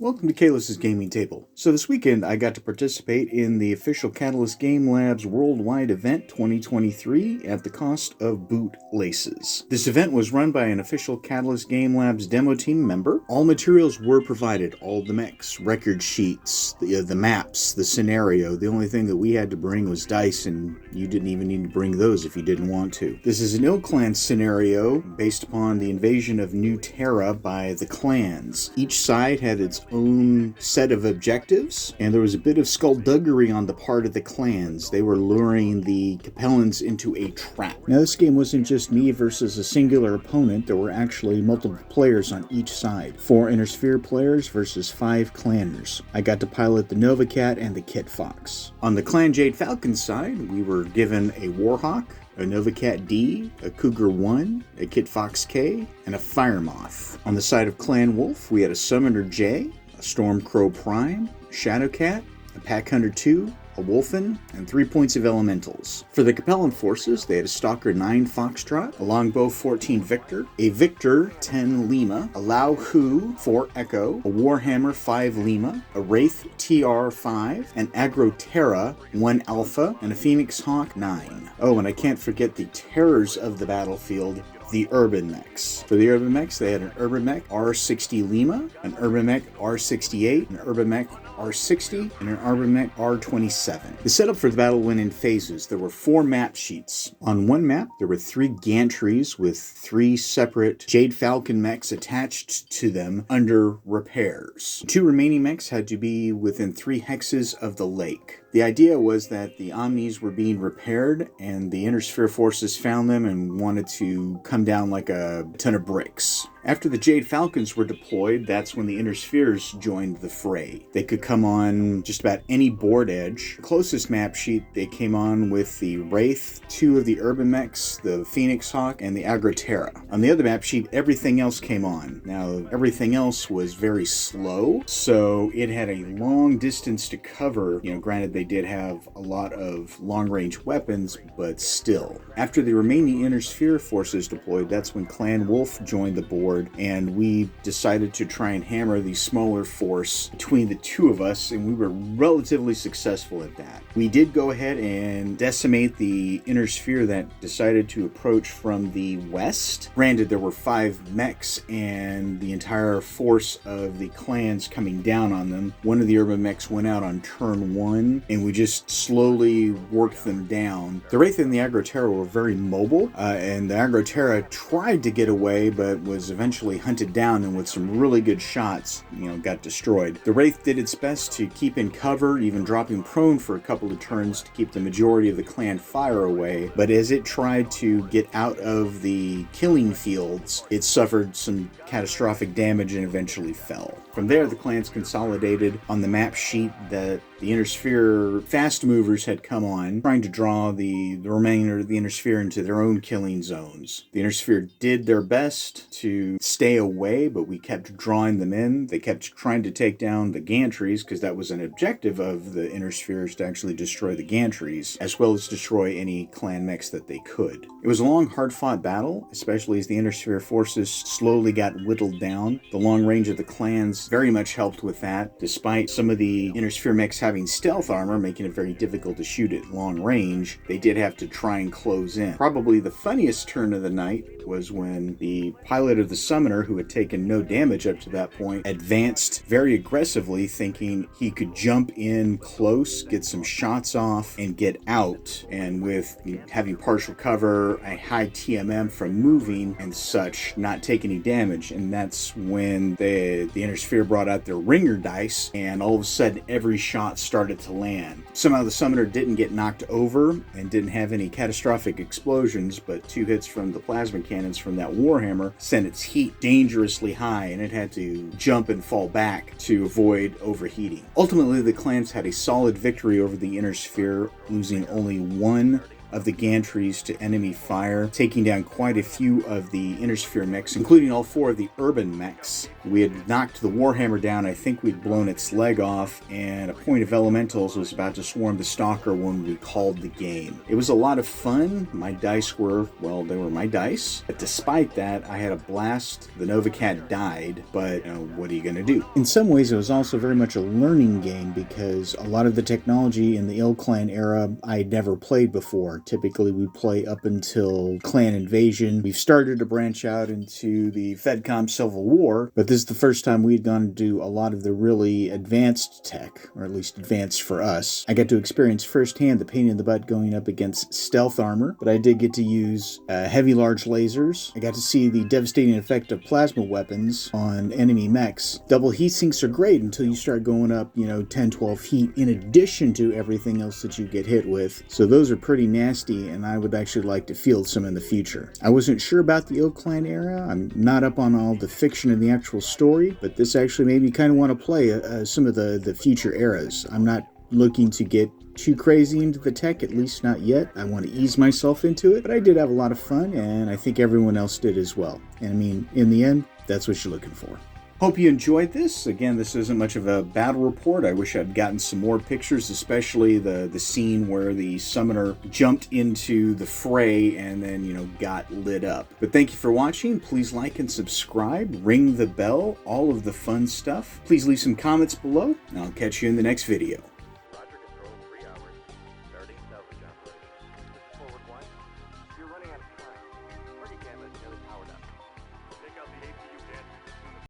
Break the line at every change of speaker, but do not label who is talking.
Welcome to Khealos' Gaming Table. So this weekend I got to participate in the official Khealos Game Labs World Wide Event 2023 at the cost of boot laces. This event was run by an official Khealos Game Labs demo team member. All materials were provided, all the mechs, record sheets, the maps, the scenario. The only thing that we had to bring was dice, and you didn't even need to bring those if you didn't want to. This is an ill clan scenario based upon the invasion of New Terra by the clans. Each side had its own set of objectives, and there was a bit of skullduggery on the part of the clans. They were luring the Capellans into a trap. Now, this game wasn't just me versus a singular opponent. There were actually multiple players on each side. 4 Inner Sphere players versus 5 clanners. I got to pilot the Nova Cat and the Kit Fox. On the Clan Jade Falcon side, we were given a Warhawk, a Nova Cat D, a Cougar 1, a Kit Fox K, and a Fire Moth. On the side of Clan Wolf, we had a Summoner J, a Stormcrow Prime, Shadow Cat, a Pack Hunter 2, a Wolfen, and 3 points of Elementals. For the Capellan forces, they had a Stalker 9 Foxtrot, a Longbow 14 Victor, a Victor 10 Lima, a Lao Hu 4 Echo, a Warhammer 5 Lima, a Wraith TR 5, an Agro Terra 1 Alpha, and a Phoenix Hawk 9. Oh, and I can't forget the terrors of the battlefield, the Urban Mechs. For the Urban Mechs, they had an Urban Mech R60 Lima, an Urban Mech R68, an Urban Mech R60, and an Urban Mech R27. The setup for the battle went in phases. There were 4 map sheets. On one map, there were 3 gantries with 3 separate Jade Falcon mechs attached to them under repairs. 2 remaining mechs had to be within 3 hexes of the lake. The idea was that the Omnis were being repaired, and the Inner Sphere forces found them and wanted to come down like a ton of bricks. After the Jade Falcons were deployed, that's when the Inner Spheres joined the fray. They could come on just about any board edge. The closest map sheet, they came on with the Wraith, 2 of the Urban Mechs, the Phoenix Hawk, and the Agro Terra. On the other map sheet, everything else came on. Now, everything else was very slow, so it had a long distance to cover. Granted, they did have a lot of long-range weapons, but still. After the remaining Inner Sphere forces deployed, that's when Clan Wolf joined the board, and we decided to try and hammer the smaller force between the 2 of us, and we were relatively successful at that. We did go ahead and decimate the Inner Sphere that decided to approach from the west. Granted, there were 5 mechs and the entire force of the clans coming down on them. One of the Urban Mechs went out on turn 1, and we just slowly worked them down. The Wraith and the Agro Terra were very mobile, and the Agro Terra tried to get away, but was eventually hunted down, and with some really good shots, got destroyed. The Wraith did its best to keep in cover, even dropping prone for a couple of turns to keep the majority of the clan fire away, but as it tried to get out of the killing fields, it suffered some catastrophic damage and eventually fell. From there, the clans consolidated on the map sheet that the Inner Sphere fast movers had come on, trying to draw the remainder of the Inner Sphere into their own killing zones. The Inner Sphere did their best to stay away, but we kept drawing them in. They kept trying to take down the gantries, because that was an objective of the Inner Spheres, to actually destroy the gantries, as well as destroy any clan mechs that they could. It was a long, hard-fought battle, especially as the Inner Sphere forces slowly got whittled down. The long range of the clans very much helped with that, despite some of the Inner Sphere mechs having stealth armor, making it very difficult to shoot at long range. They did have to try and close in. Probably the funniest turn of the night was when the pilot of the Summoner, who had taken no damage up to that point, advanced very aggressively, thinking he could jump in close, get some shots off, and get out. And with having partial cover, a high TMM from moving and such, not take any damage. And that's when the Inner Sphere brought out their ringer dice, and all of a sudden every shot started to land. Somehow the Summoner didn't get knocked over and didn't have any catastrophic explosions, but 2 hits from the plasma cannons from that Warhammer sent its heat dangerously high, and it had to jump and fall back to avoid overheating. Ultimately, the clans had a solid victory over the Inner Sphere, losing only 1 of the gantries to enemy fire, taking down quite a few of the Intersphere mechs, including all 4 of the urban mechs. We had knocked the Warhammer down. I think we'd blown its leg off, and a point of elementals was about to swarm the Stalker when we called the game. It was a lot of fun. My dice were, well, they were my dice. But despite that, I had a blast. The Nova Cat died, but what are you going to do? In some ways, it was also very much a learning game because a lot of the technology in the Ill-Clan era I had never played before. Typically, we play up until Clan Invasion. We've started to branch out into the FedCom Civil War, but this is the first time we'd gone to do a lot of the really advanced tech, or at least advanced for us. I got to experience firsthand the pain in the butt going up against stealth armor, but I did get to use heavy large lasers. I got to see the devastating effect of plasma weapons on enemy mechs. Double heat sinks are great until you start going up, 10, 12 heat in addition to everything else that you get hit with. So those are pretty nasty, and I would actually like to field some in the future. I wasn't sure about the Ill-Clan era. I'm not up on all the fiction and the actual story, but this actually made me kind of want to play some of the future eras. I'm not looking to get too crazy into the tech, at least not yet. I want to ease myself into it, but I did have a lot of fun, and I think everyone else did as well. And I mean, in the end, that's what you're looking for. Hope you enjoyed this. Again, this isn't much of a battle report. I wish I'd gotten some more pictures, especially the scene where the summoner jumped into the fray and then, got lit up. But thank you for watching. Please like and subscribe, ring the bell, all of the fun stuff. Please leave some comments below, and I'll catch you in the next video.